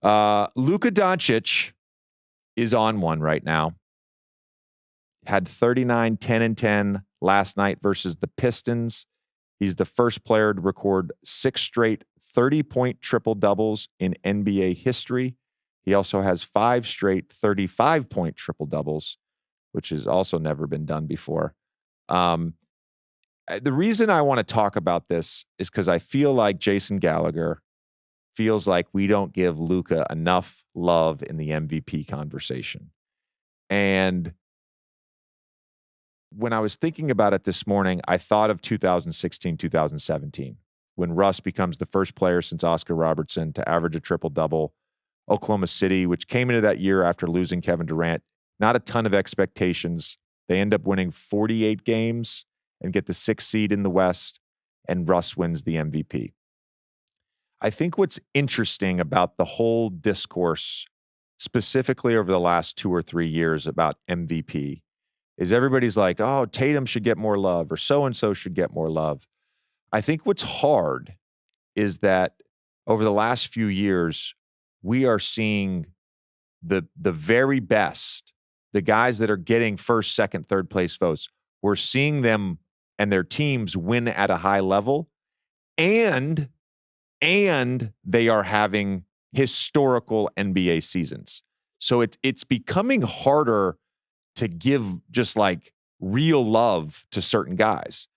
Luka Doncic is on one right now. Had 39, 10, and 10 last night versus the Pistons. He's the first player to record 6 straight 30-point triple-doubles in NBA history. He also has 5 straight 35-point triple-doubles, which has also never been done before. The reason I want to talk about this is because I feel like Jason Gallagher feels like we don't give Luka enough love in the MVP conversation. And when I was thinking about it this morning, I thought of 2016, 2017, when Russ becomes the first player since Oscar Robertson to average a triple-double. Oklahoma City, which came into that year after losing Kevin Durant, not a ton of expectations. They end up winning 48 games and get the 6th seed in the West, and Russ wins the MVP. I think what's interesting about the whole discourse, specifically over the last 2 or 3 years about MVP, is everybody's like, oh, Tatum should get more love or so-and-so should get more love. I think what's hard is that over the last few years, we are seeing the very best, the guys that are getting first, second, third place votes. We're seeing them and their teams win at a high level, and they are having historical NBA seasons. So it's becoming harder to give just like real love to certain guys.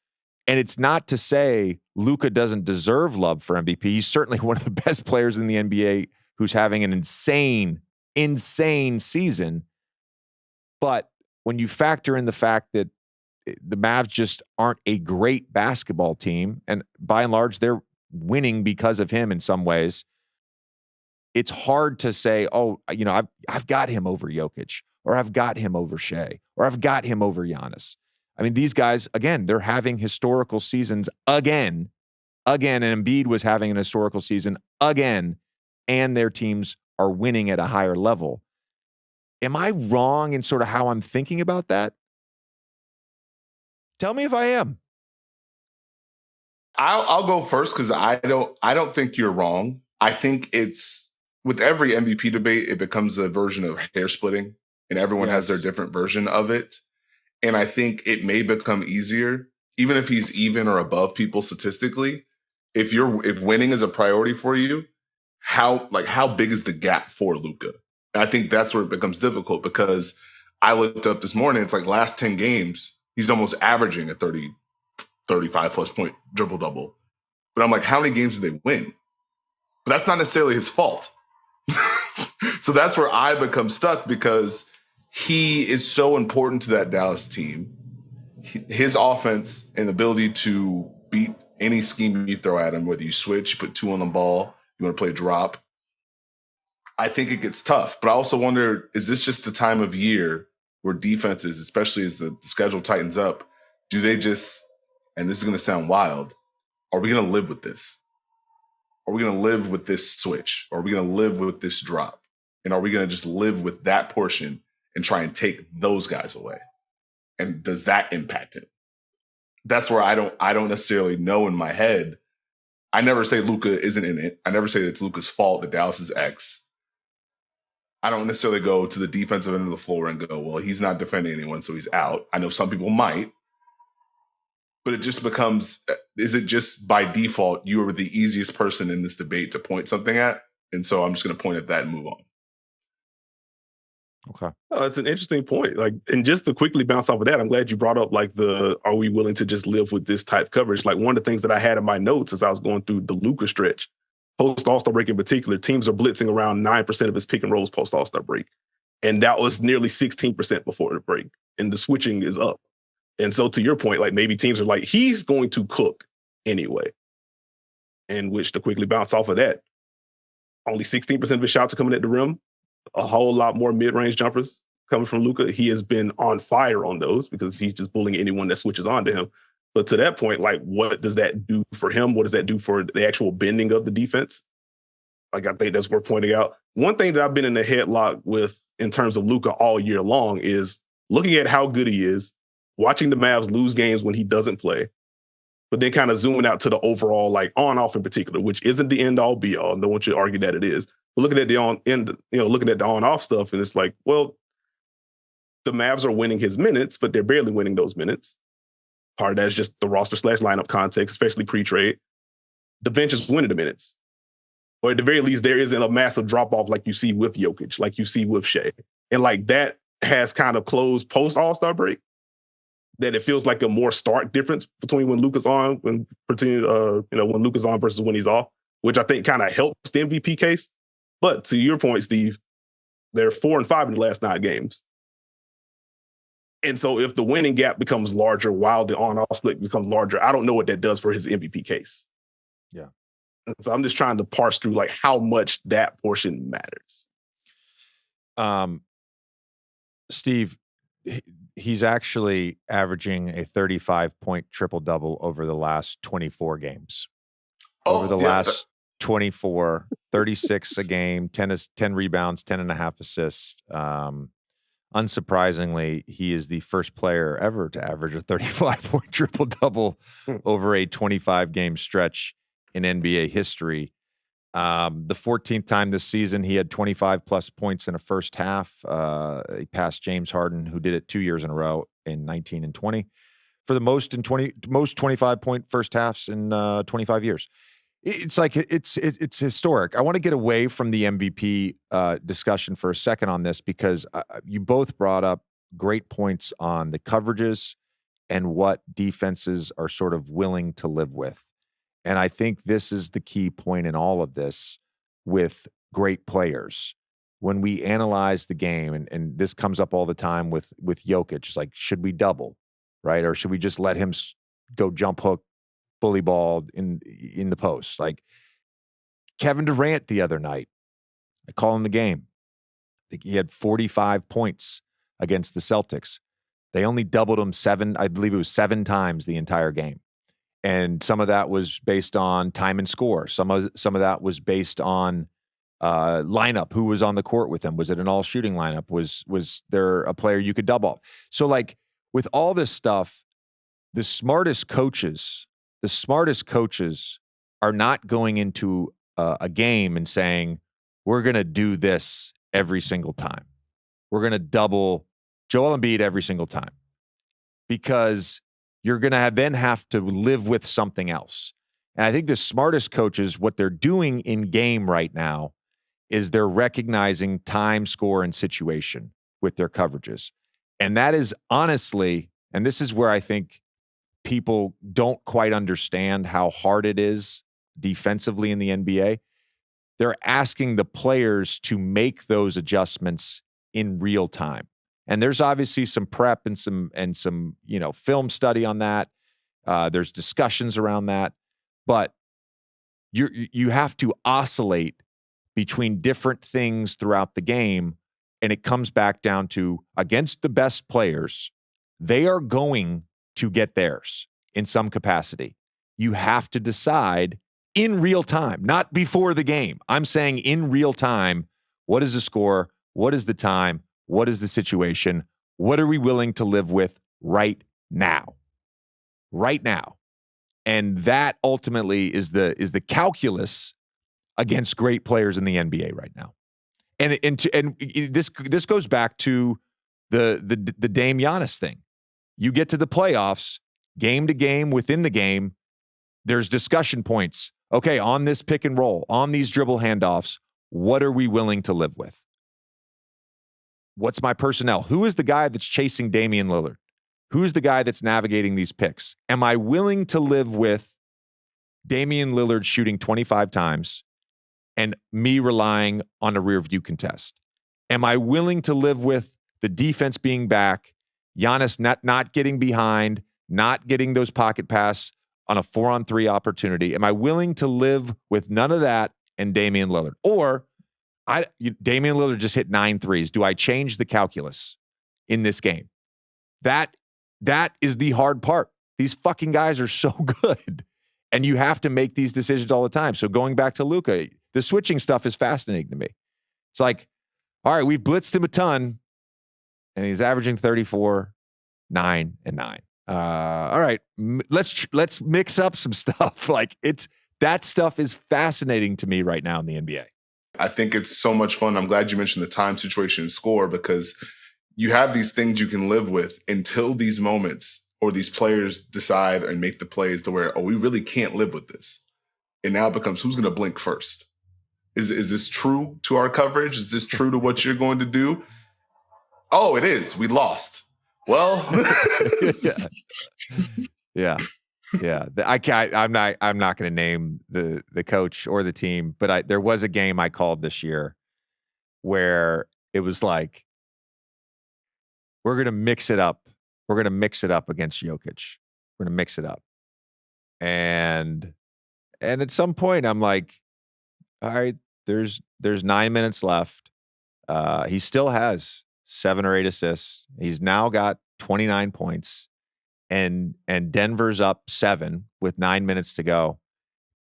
And it's not to say Luka doesn't deserve love for MVP. He's certainly one of the best players in the NBA who's having an insane season. But when you factor in the fact that the Mavs just aren't a great basketball team, and by and large, they're winning because of him in some ways, it's hard to say, oh, you know, I've got him over Jokic, or I've got him over Shea, or I've got him over Giannis. I mean, these guys, again, they're having historical seasons again, and Embiid was having an historical season again, and their teams are winning at a higher level. Am I wrong in sort of how I'm thinking about that? Tell me if I am. I'll go first because I don't think you're wrong. I think it's with every MVP debate, it becomes a version of hair splitting, and everyone has their different version of it. And I think it may become easier, even if he's even or above people statistically. If winning is a priority for you, how big is the gap for Luka? And I think that's where it becomes difficult, because I looked up this morning, it's like last 10 games, he's almost averaging a 30, 35 plus point triple double. But I'm like, how many games did they win? But that's not necessarily his fault. So that's where I become stuck, because he is so important to that Dallas team. His offense and ability to beat any scheme you throw at him, whether you switch, you put 2 on the ball, you want to play drop, I think it gets tough. But I also wonder, is this just the time of year where defenses, especially as the schedule tightens up, do they just, and this is going to sound wild, are we going to live with this? Are we going to live with this switch? Are we going to live with this drop? And are we going to just live with that portion and try and take those guys away? And does that impact him? That's where I don't necessarily know in my head. I never say Luka isn't in it. I never say it's Luka's fault that Dallas is X. I don't necessarily go to the defensive end of the floor and go, well, he's not defending anyone, so he's out. I know some people might. But it just becomes, is it just by default, you are the easiest person in this debate to point something at? And so I'm just going to point at that and move on. Okay. Oh, it's an interesting point. Like, and just to quickly bounce off of that, I'm glad you brought up like are we willing to just live with this type of coverage? Like, one of the things that I had in my notes as I was going through the Luka stretch, post All-Star break in particular, teams are blitzing around 9% of his pick and rolls post All-Star break. And that was nearly 16% before the break. And the switching is up. And so to your point, like maybe teams are like, he's going to cook anyway. And which to quickly bounce off of that, only 16% of his shots are coming at the rim. A whole lot more mid-range jumpers coming from Luka. He has been on fire on those because he's just bullying anyone that switches on to him. But to that point, like, what does that do for him? What does that do for the actual bending of the defense? Like, I think that's worth pointing out. One thing that I've been in a headlock with in terms of Luka all year long is looking at how good he is, watching the Mavs lose games when he doesn't play, but then kind of zooming out to the overall, like on-off in particular, which isn't the end-all be-all. No one should argue that it is. looking at the on-off stuff, and it's like, well, the Mavs are winning his minutes, but they're barely winning those minutes. Part of that is just the roster/lineup context, especially pre-trade. The bench is winning the minutes. Or at the very least, there isn't a massive drop-off like you see with Jokic, like you see with Shea. And like that has kind of closed post-All-Star break, that it feels like a more stark difference between when Luka's on, when Luka's on versus when he's off, which I think kind of helps the MVP case. But to your point, Steve, they're 4-5 in the last 9 games. And so if the winning gap becomes larger while the on-off split becomes larger, I don't know what that does for his MVP case. Yeah. So I'm just trying to parse through like how much that portion matters. Steve, he's actually averaging a 35-point triple-double over the last 24 games. Last 24, 36 a game, 10 rebounds, 10.5 assists. Unsurprisingly, he is the first player ever to average a 35-point triple-double over a 25-game stretch in NBA history. The 14th time this season, he had 25-plus points in a first half. He passed James Harden, who did it 2 years in a row in 19 and 20, for the most 25-point first halves in 25 years. It's like it's historic. I want to get away from the MVP discussion for a second on this, because you both brought up great points on the coverages and what defenses are sort of willing to live with. And I think this is the key point in all of this with great players. When we analyze the game, and this comes up all the time with Jokic, it's like, should we double, right? Or should we just let him go jump hook, bully ball in the post? Like Kevin Durant the other night, I call him the game. I think he had 45 points against the Celtics. They only doubled him 7 times the entire game. And some of that was based on time and score. Some of that was based on lineup. Who was on the court with him? Was it an all shooting lineup? Was there a player you could double? So like with all this stuff, the smartest coaches are not going into a game and saying, we're going to do this every single time. We're going to double Joel Embiid every single time, because you're going to then have to live with something else. And I think the smartest coaches, what they're doing in game right now is they're recognizing time, score, and situation with their coverages. And that is honestly, and this is where I think people don't quite understand how hard it is defensively in the NBA. They're asking the players to make those adjustments in real time. And there's obviously some prep and some film study on that. There's discussions around that, but you have to oscillate between different things throughout the game, and it comes back down to, against the best players, they are going to get theirs in some capacity. You have to decide in real time, not before the game. I'm saying in real time, what is the score? What is the time? What is the situation? What are we willing to live with right now? Right now. And that ultimately is the calculus against great players in the NBA right now. And this goes back to the Dame Giannis thing. You get to the playoffs, game to game, within the game, there's discussion points. Okay, on this pick and roll, on these dribble handoffs, what are we willing to live with? What's my personnel? Who is the guy that's chasing Damian Lillard? Who's the guy that's navigating these picks? Am I willing to live with Damian Lillard shooting 25 times and me relying on a rear view contest? Am I willing to live with the defense being back, Giannis not getting behind, not getting those pocket passes on a 4-on-3 opportunity? Am I willing to live with none of that and Damian Lillard? Or Damian Lillard just hit 9 threes. Do I change the calculus in this game? That is the hard part. These fucking guys are so good, and you have to make these decisions all the time. So going back to Luka, the switching stuff is fascinating to me. It's like, all right, we've blitzed him a ton, and he's averaging 34, 9, and 9. All right, let's mix up some stuff. Like that stuff is fascinating to me right now in the NBA. I think it's so much fun. I'm glad you mentioned the time, situation, and score, because you have these things you can live with until these moments or these players decide and make the plays to where, we really can't live with this. And now it becomes, who's going to blink first? Is this true to our coverage? Is this true to what you're going to do? Oh, it is. We lost. Well, yeah. I'm not going to name the coach or the team, but there was a game I called this year where it was like, we're going to mix it up. We're going to mix it up against Jokic. We're going to mix it up. And at some point I'm like, all right, there's 9 minutes left. He still has 7 or 8 assists. He's now got 29 points. And Denver's up 7 with 9 minutes to go.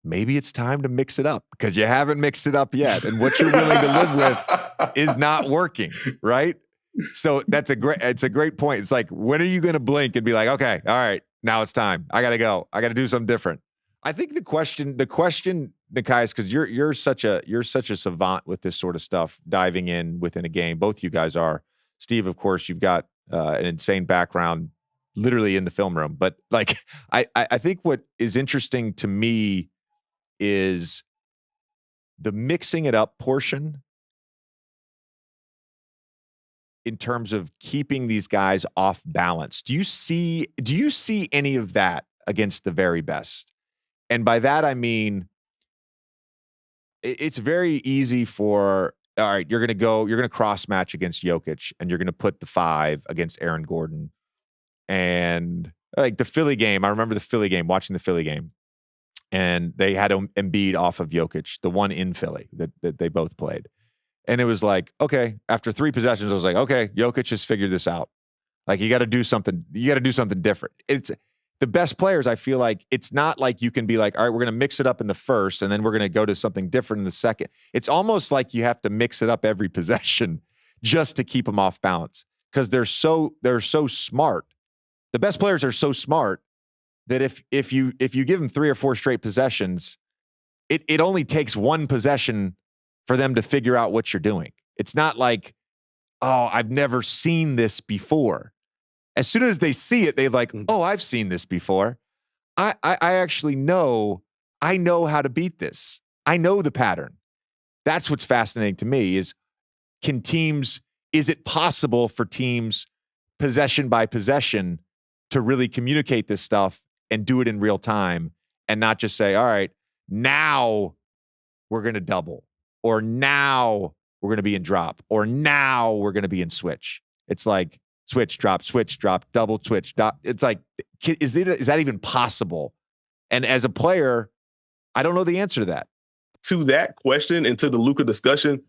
Maybe it's time to mix it up because you haven't mixed it up yet. And what you're willing to live with is not working, right? So it's a great point. It's like, when are you going to blink and be like, okay, all right, now it's time. I got to go. I got to do something different. I think the question, Nekias, because you're such a savant with this sort of stuff, diving in within a game. Both you guys are. Steve, of course, you've got an insane background literally in the film room. But like, I think what is interesting to me is the mixing it up portion in terms of keeping these guys off balance. Do you see any of that against the very best? And by that, I mean, it's very easy for, all right, you're going to cross match against Jokic and you're going to put the 5 against Aaron Gordon. And like the Philly game, I remember watching the Philly game, and they had Embiid off of Jokic, the one in Philly that they both played. And it was like, okay, after 3 possessions, I was like, okay, Jokic has figured this out. Like, you got to do something. You got to do something different. It's the best players. I feel like it's not like you can be like, all right, we're going to mix it up in the first, and then we're going to go to something different in the second. It's almost like you have to mix it up every possession just to keep them off balance, because they're so smart. The best players are so smart that if you give them 3 or 4 straight possessions, it only takes 1 possession for them to figure out what you're doing. It's not like, oh, I've never seen this before. As soon as they see it, they're like, oh, I've seen this before. I actually know, I know how to beat this. I know the pattern. That's what's fascinating to me is it possible for teams possession by possession to really communicate this stuff and do it in real time and not just say, all right, now we're going to double, or now we're going to be in drop, or now we're going to be in switch. It's like switch, drop, double switch. It's like, is that even possible? And as a player, I don't know the answer to that. To that question and to the Luka discussion,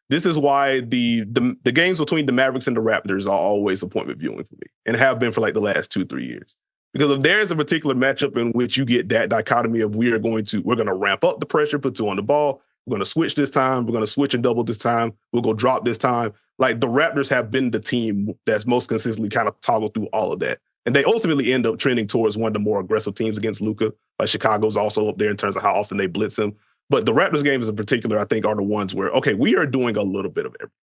this is why the games between the Mavericks and the Raptors are always appointment viewing for me, and have been for like the last 2-3 years. Because if there's a particular matchup in which you get that dichotomy of we're going to ramp up the pressure, put 2 on the ball, we're going to switch this time, we're going to switch and double this time, we'll go drop this time. Like, the Raptors have been the team that's most consistently kind of toggled through all of that. And they ultimately end up trending towards one of the more aggressive teams against Luka. Like, Chicago's also up there in terms of how often they blitz him. But the Raptors games in particular, I think, are the ones where, okay, we are doing a little bit of everything.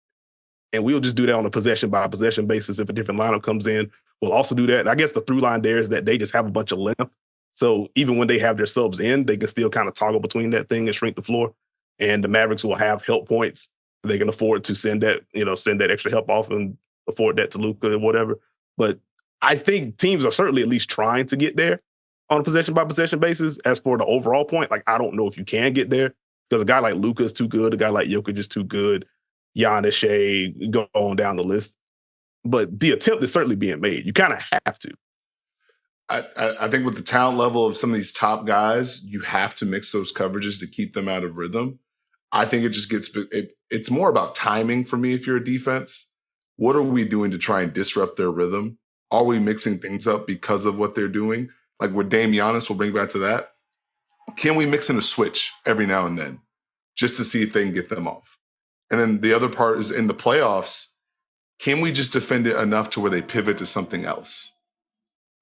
And we'll just do that on a possession-by-possession basis. If a different lineup comes in, we'll also do that. And I guess the through line there is that they just have a bunch of length. So even when they have their subs in, they can still kind of toggle between that thing and shrink the floor. And the Mavericks will have help points. They can afford to send that extra help off and afford that to Luka or whatever. But I think teams are certainly at least trying to get there on a possession-by-possession basis. As for the overall point, like, I don't know if you can get there, because a guy like Luka is too good, a guy like Jokic is too good, Giannis, Shea, go on down the list. But the attempt is certainly being made. You kind of have to. I think with the talent level of some of these top guys, you have to mix those coverages to keep them out of rhythm. I think it just it's more about timing for me if you're a defense. What are we doing to try and disrupt their rhythm? Are we mixing things up because of what they're doing? Like with Dame Giannis, we'll bring back to that. Can we mix in a switch every now and then just to see if they can get them off? And then the other part is in the playoffs, can we just defend it enough to where they pivot to something else?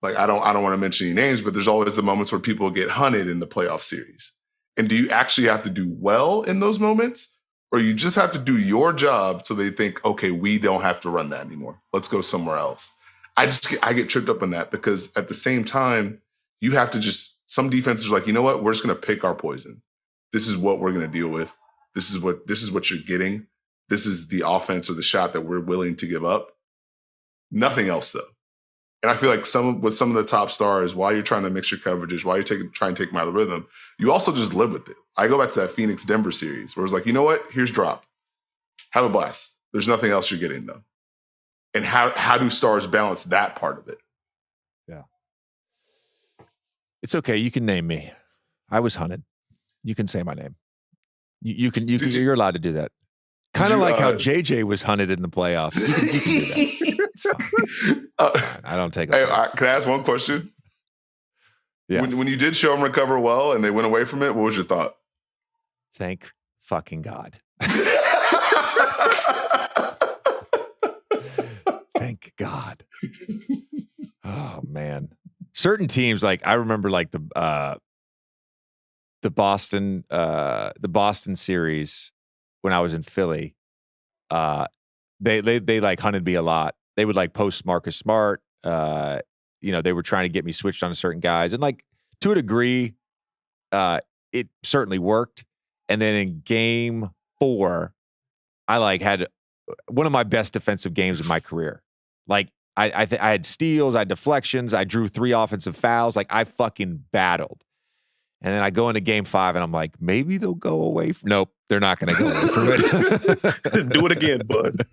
Like, I don't want to mention any names, but there's always the moments where people get hunted in the playoff series. And do you actually have to do well in those moments? or you just have to do your job so they think, okay, we don't have to run that anymore. Let's go somewhere else. I get tripped up on that because at the same time, you have to some defenses are like, you know what? We're just going to pick our poison. This is what we're going to deal with. This is what you're getting. This is the offense or the shot that we're willing to give up. Nothing else, though. And I feel like with some of the top stars, while you're trying to mix your coverages, while you're trying to take them out of the rhythm, you also just live with it. I go back to that Phoenix-Denver series where it's like, you know what? Here's drop. Have a blast. There's nothing else you're getting, though. And how do stars balance that part of it? Yeah. It's okay. You can name me. I was hunted. You can say my name. You're allowed to do that. Kind of like how JJ was hunted in the playoffs. You can do that. It's fine. It's fine. I don't take offense. Can I ask one question? Yeah. When you did show them recover well and they went away from it, what was your thought? Thank fucking God. Thank God. Oh man. Certain teams, like I remember like the Boston series when I was in Philly. They like hunted me a lot. They would like post Marcus Smart. They were trying to get me switched on to certain guys. And like to a degree, it certainly worked. And then in game 4, I like had one of my best defensive games of my career. Like I had steals, I had deflections, I drew 3 offensive fouls. Like I fucking battled. And then I go into game 5 and I'm like, maybe they'll go away. Nope, they're not going to go away from it. Do it again, bud.